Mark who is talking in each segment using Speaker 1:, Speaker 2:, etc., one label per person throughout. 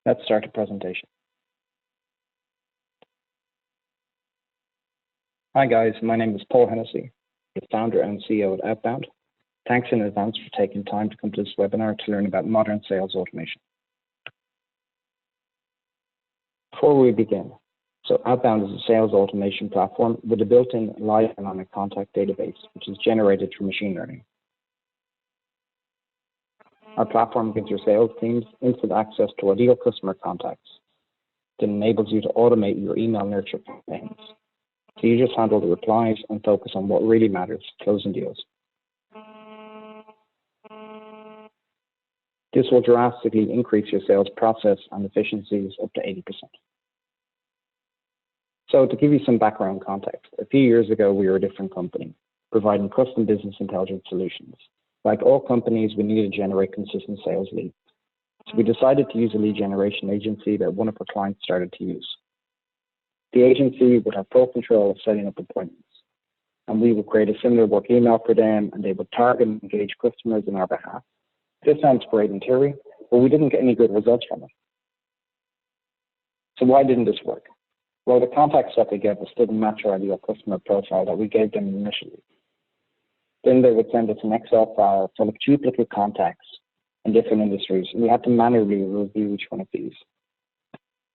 Speaker 1: Let's start the presentation. Hi guys, my name is Paul Hennessy, the founder and CEO at Outbound. Thanks in advance for taking time to come to this webinar to learn about modern sales automation. Before we begin, so Outbound is a sales automation platform with a built-in live dynamic contact database, which is generated through machine learning. Our platform gives your sales teams instant access to ideal customer contacts. It enables you to automate your email nurture campaigns. So you just handle the replies and focus on what really matters, closing deals. This will drastically increase your sales process and efficiencies up to 80%. So to give you some background context, a few years ago, we were a different company, providing custom business intelligence solutions. Like all companies, we needed to generate consistent sales leads. So we decided to use a lead generation agency that one of our clients started to use. The agency would have full control of setting up appointments, and we would create a similar work email for them, and they would target and engage customers on our behalf. This sounds great in theory, but we didn't get any good results from it. So why didn't this work? Well, the contacts that they gave us didn't match our ideal customer profile that we gave them initially. Then they would send us an Excel file full of duplicate contacts in different industries, and we had to manually review each one of these.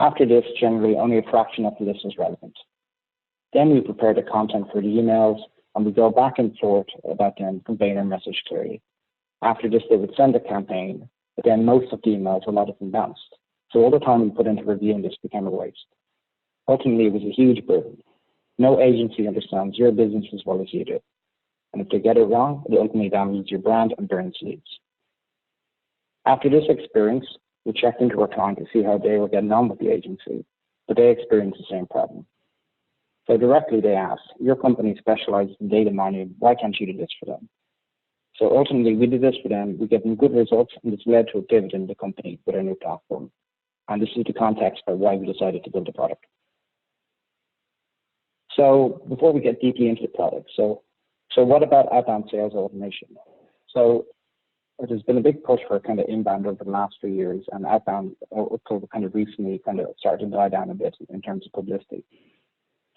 Speaker 1: After this, generally only a fraction of the list was relevant. Then we prepare the content for the emails, and we go back and forth about them conveying our message clearly. After this, they would send a campaign, but then most of the emails were not even bounced. So all the time we put into reviewing this became a waste. Ultimately, it was a huge burden. No agency understands your business as well as you do. And if they get it wrong, it ultimately damages your brand and burns leads. After this experience, we checked into our client to see how they were getting on with the agency, but they experienced the same problem. So directly they asked, your company specializes in data mining, why can't you do this for them? So ultimately we did this for them, we gave them good results, and this led to a pivot in the company with our new platform. And this is the context for why we decided to build the product. So before we get deeply into the product, so what about outbound sales automation? So there's been a big push for kind of inbound over the last few years, and outbound until kind of recently kind of started to die down a bit in terms of publicity.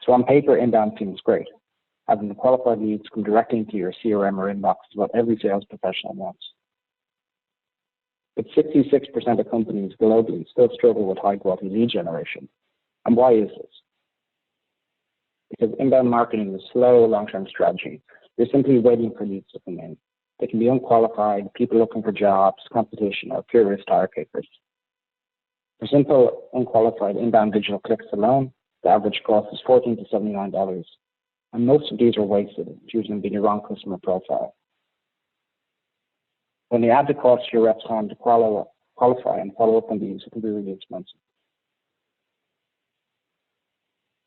Speaker 1: So on paper, inbound seems great. Having the qualified leads come directly into your CRM or inbox is what every sales professional wants. But 66% of companies globally still struggle with high quality lead generation. And why is this? Because inbound marketing is a slow, long-term strategy. You're simply waiting for leads to come in. They can be unqualified, people looking for jobs, competition, or curious tire kickers. For simple, unqualified inbound digital clicks alone, the average cost is $14 to $79, and most of these are wasted due to them being the wrong customer profile. When you add the cost to your rep's time to qualify and follow up on these, it can be really expensive.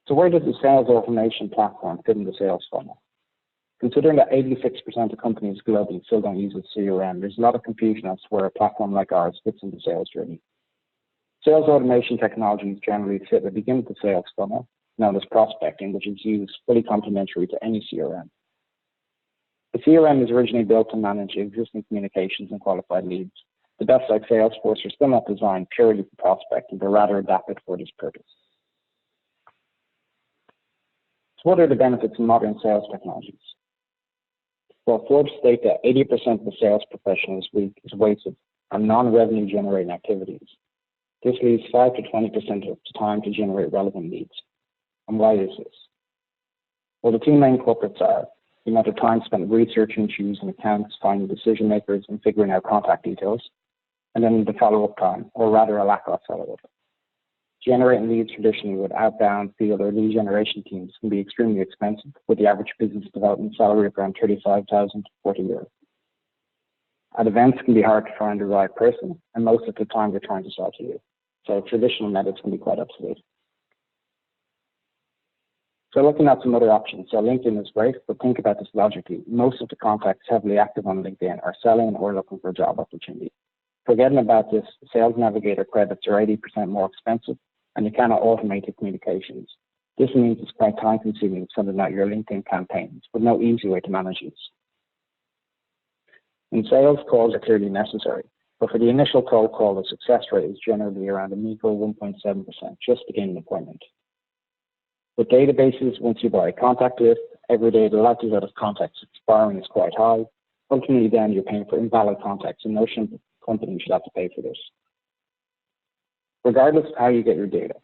Speaker 1: So where does the sales automation platform fit in the sales funnel? Considering that 86% of companies globally still don't use a CRM, there's a lot of confusion as to where a platform like ours fits in the sales journey. Sales automation technologies generally sit at the beginning of the sales funnel, known as prospecting, which is used fully complementary to any CRM. The CRM is originally built to manage existing communications and qualified leads. The best like Salesforce are still not designed purely for prospecting, but rather adapted for this purpose. So what are the benefits of modern sales technologies? Well, Forbes state that 80% of the sales professionals' week is wasted on non-revenue generating activities. This leaves 5 to 20% of the time to generate relevant leads. And why is this? Well, the two main culprits are the amount of time spent researching, choosing accounts, finding decision makers, and figuring out contact details, and then the follow-up time, or rather a lack of follow-up. Generating leads traditionally with outbound, field, or lead generation teams can be extremely expensive, with the average business development salary of around $35,000 to €40,000. At events, it can be hard to find the right person, and most of the time they're trying to sell to you. So traditional methods can be quite obsolete. So looking at some other options. So LinkedIn is great, but think about this logically. Most of the contacts heavily active on LinkedIn are selling or looking for a job opportunity. Forgetting about this, Sales Navigator credits are 80% more expensive, and you cannot automate the communications. This means it's quite time consuming sending out your LinkedIn campaigns, but no easy way to manage these. In sales, calls are clearly necessary, But for the initial cold call, the success rate is generally around a meager 1.7%, just to gain an appointment. With databases, once you buy a contact list, every day the likelihood of contacts expiring is quite high. Ultimately, then you're paying for invalid contacts, and no company should have to pay for this. Regardless of how you get your data,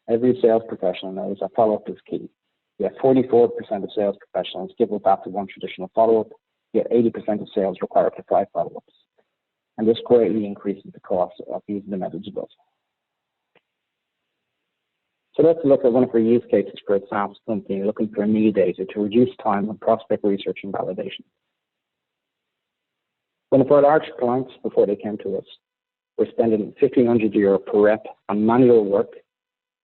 Speaker 1: every sales professional knows that follow-up is key. Yet 44% of sales professionals give up after one traditional follow-up, yet 80% of sales require up to 5 follow-ups. And this greatly increases the cost of using the methods above. So let's look at one of our use cases for a SaaS company looking for media data to reduce time on prospect research and validation. One of our large clients, before they came to us, were spending €1,500 per rep on manual work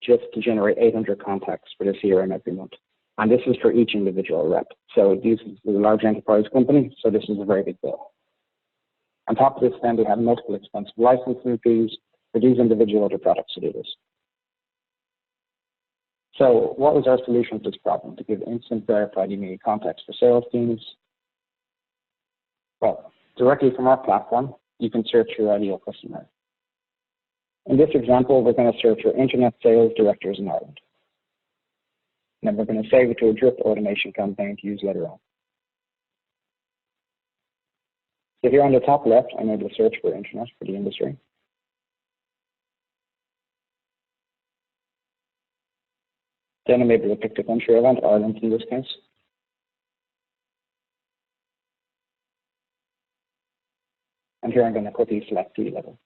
Speaker 1: just to generate 800 contacts for their CRM every month. And this is for each individual rep. So this is a large enterprise company, so this is a very big bill. On top of this, then, they have multiple expensive licensing fees for these individual other products to do this. So what was our solution to this problem? To give instant verified email contacts for sales teams? Well, directly from our platform, you can search your ideal customer. In this example, we're going to search for internet sales directors in Ireland. And then we're going to save it to a drip automation campaign to use later on. So here on the top left, I'm able to search for internet for the industry. Then I'm able to pick the country I want, Ireland in this case. And here I'm going to quickly select D-level.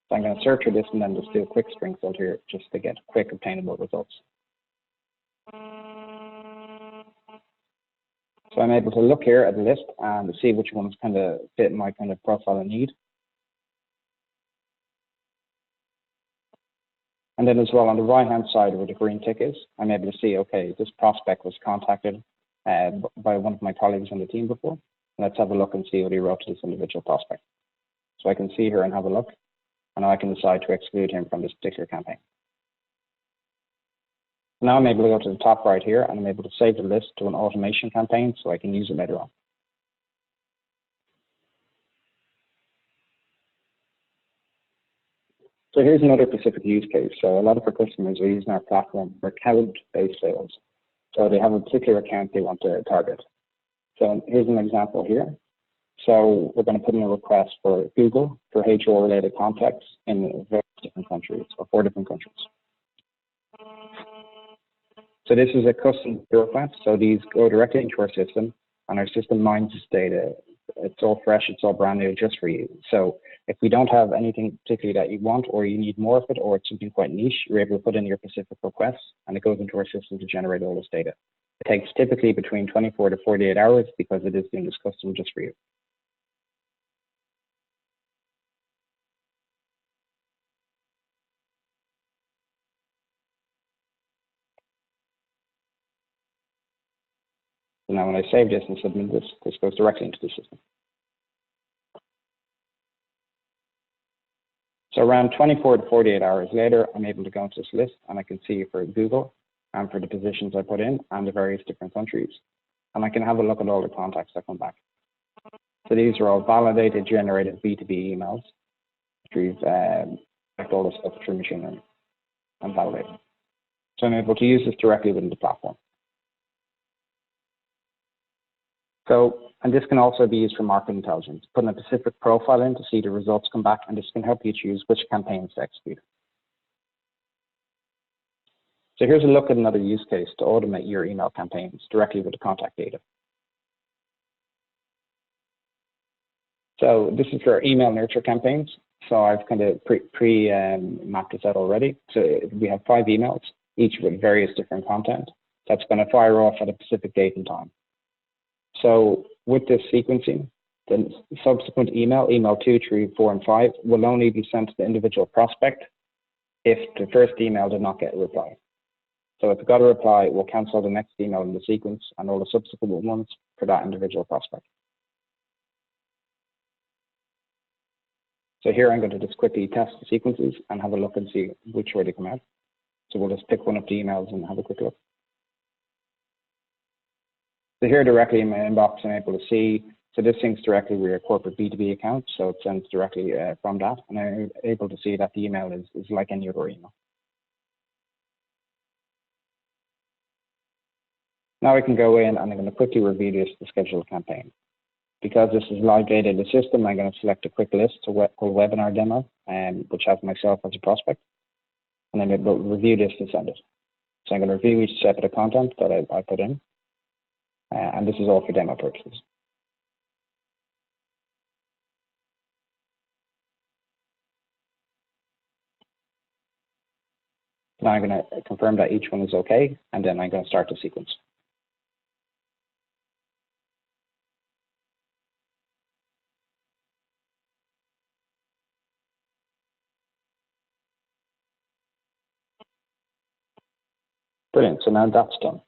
Speaker 1: So I'm going to search for this and then just do a quick string filter here just to get quick obtainable results. So I'm able to look here at the list and see which ones kind of fit my kind of profile and need. And then as well on the right-hand side where the green tick is, I'm able to see, okay, this prospect was contacted by one of my colleagues on the team before. Let's have a look and see what he wrote to this individual prospect. So I can see here and have a look, and now I can decide to exclude him from this particular campaign. Now I'm able to go to the top right here, and I'm able to save the list to an automation campaign so I can use it later on. So here's another specific use case. So a lot of our customers are using our platform for account-based sales. So they have a particular account they want to target. So here's an example here. So we're going to put in a request for Google for HR-related contacts in various different countries, or 4 different countries. So this is a custom request. So these go directly into our system, and our system mines this data. It's all fresh, it's all brand new just for you. So if we don't have anything particularly that you want, or you need more of it, or it's something quite niche, you're able to put in your specific requests, and it goes into our system to generate all this data. It takes typically between 24 to 48 hours because it is doing this custom just for you. So now when I save this and submit this, this goes directly into the system. So around 24 to 48 hours later, I'm able to go into this list, and I can see for Google and for the positions I put in and the various different countries. And I can have a look at all the contacts that come back. So these are all validated, generated B2B emails. We've checked all the stuff through machine learning and validated. So I'm able to use this directly within the platform. So, and this can also be used for market intelligence, putting a specific profile in to see the results come back, and this can help you choose which campaigns to execute. So here's a look at another use case to automate your email campaigns directly with the contact data. So this is for email nurture campaigns. So I've kind of mapped this out already. So we have 5 emails, each with various different content that's going to fire off at a specific date and time. So with this sequencing, the subsequent email 2, 3, 4, and 5, will only be sent to the individual prospect if the first email did not get a reply. So if it got a reply, we'll cancel the next email in the sequence and all the subsequent ones for that individual prospect. So here I'm going to just quickly test the sequences and have a look and see which way they come out. So we'll just pick one of the emails and have a quick look. So here directly in my inbox, I'm able to see So this syncs directly with your corporate B2B account, so it sends directly from that, and I'm able to see that the email is like any other email. Now I can go in and I'm going to quickly review this to schedule a campaign. Because this is live data in the system, I'm going to select a quick list called webinar demo, which has myself as a prospect, and I'm able to review this to send it. So I'm going to review each step of the content that I put in, and this is all for demo purposes. Now I'm going to confirm that each one is okay, and then I'm going to start the sequence. Brilliant, so now that's done.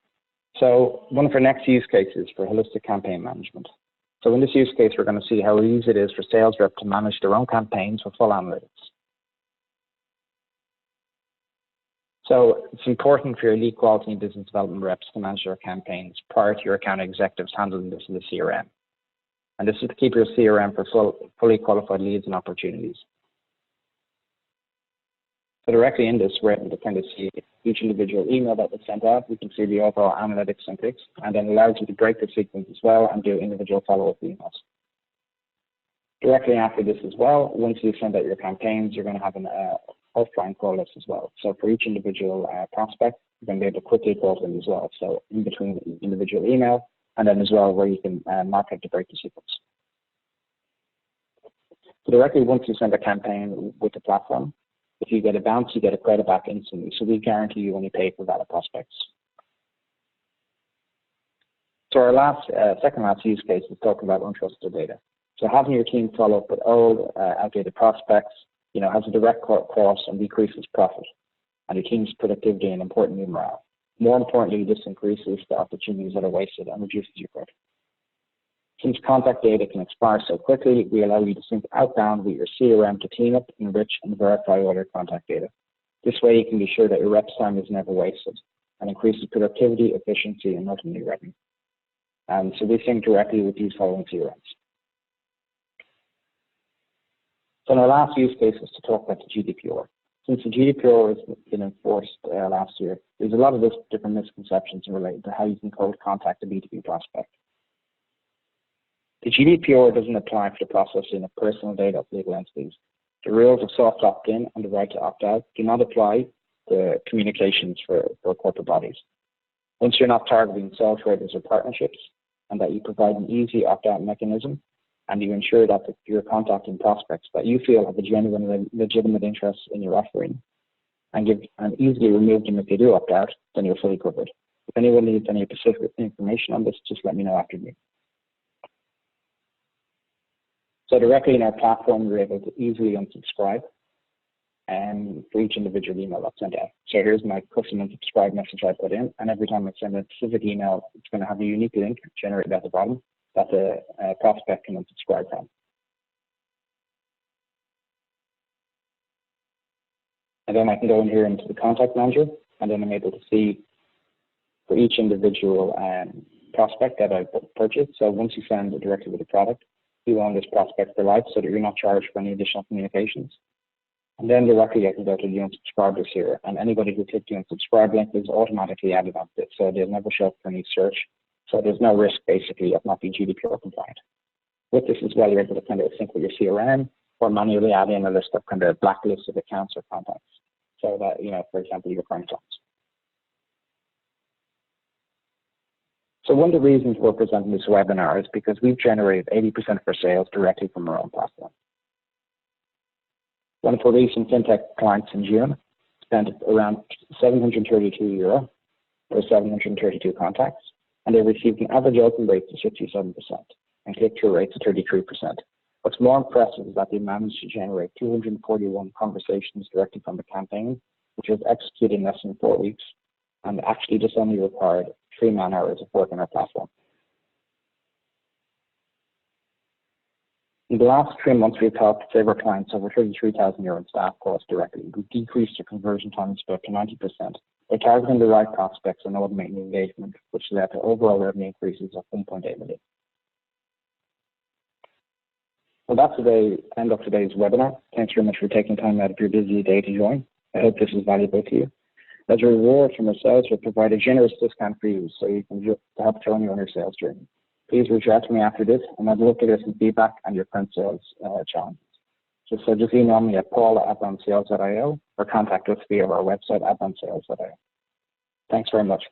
Speaker 1: So one of our next use cases for holistic campaign management. So in this use case, we're going to see how easy it is for sales reps to manage their own campaigns with full analytics. So it's important for your lead quality and business development reps to manage their campaigns prior to your account executives handling this in the CRM. And this is to keep your CRM for fully qualified leads and opportunities. So directly in this, we're able to kind of see each individual email that was sent out. We can see the overall analytics and clicks, and then allows you to break the sequence as well and do individual follow-up emails. Directly after this as well, once you send out your campaigns, you're going to have an offline call list as well. So for each individual prospect, you're going to be able to quickly call them as well. So in between the individual email, and then as well where you can mark out to break the sequence. So directly once you send a campaign with the platform, if you get a bounce, you get a credit back instantly. So we guarantee you only pay for valid prospects. So our second last use case is talking about untrusted data. So having your team follow up with old, outdated prospects, has a direct cost and decreases profit, and your team's productivity and importantly morale. More importantly, this increases the opportunities that are wasted and reduces your growth. Since contact data can expire so quickly, we allow you to sync outbound with your CRM to clean up, enrich, and verify all your contact data. This way you can be sure that your rep's time is never wasted and increases productivity, efficiency, and ultimately revenue. So we sync directly with these following CRMs. So our last use case is to talk about the GDPR. Since the GDPR has been enforced last year, there's a lot of different misconceptions related to how you can cold contact a B2B prospect. The GDPR doesn't apply for the processing of personal data of legal entities. The rules of soft opt-in and the right to opt-out do not apply to communications for corporate bodies. Once you're not targeting sole traders or partnerships, and that you provide an easy opt-out mechanism, and you ensure that you're contacting prospects that you feel have a genuine legitimate interest in your offering, and easily remove them if they do opt out, then you're fully covered. If anyone needs any specific information on this, just let me know after me. So directly in our platform, you're able to easily unsubscribe for each individual email that's sent out. So here's my custom unsubscribe message I put in, and every time I send a specific email, it's going to have a unique link generated at the bottom that the prospect can unsubscribe from. And then I can go in here into the contact manager, and then I'm able to see for each individual prospect that I purchased. So once you send it directly with the product, you own this prospect for life so that you're not charged for any additional communications. And then directly I can go to the unsubscribers here, and anybody who clicked the unsubscribe link is automatically added onto it, so they'll never show up for any search. So there's no risk basically of not being GDPR compliant. With this as well, you're able to kind of sync with your CRM or manually add in a list of kind of blacklisted accounts or contacts. So that, for example, your current clients. So one of the reasons we're presenting this webinar is because we've generated 80% of our sales directly from our own platform. One of our recent fintech clients in June spent around €732 for 732 contacts, and they received an average open rate of 67% and click-through rates of 33%. What's more impressive is that they managed to generate 241 conversations directly from the campaign, which was executed in less than 4 weeks, and actually just only required 3 man-hours of work on our platform. In the last 3 months, we've helped save our clients over €33,000 in staff costs directly. We've decreased their conversion times by up to 90% by targeting the right prospects and automating engagement, which led to overall revenue increases of 1.8 million. Well, that's the end of today's webinar. Thanks very much for taking time out of your busy day to join. I hope this is valuable to you. As a reward from ourselves, we'll provide a generous discount for you so you can help join you on your sales journey. Please reach out to me after this, and I'd love to get some feedback on your current sales challenges. Just email me at paula@outboundsales.io or contact us via our website, outboundsales.io. Thanks very much.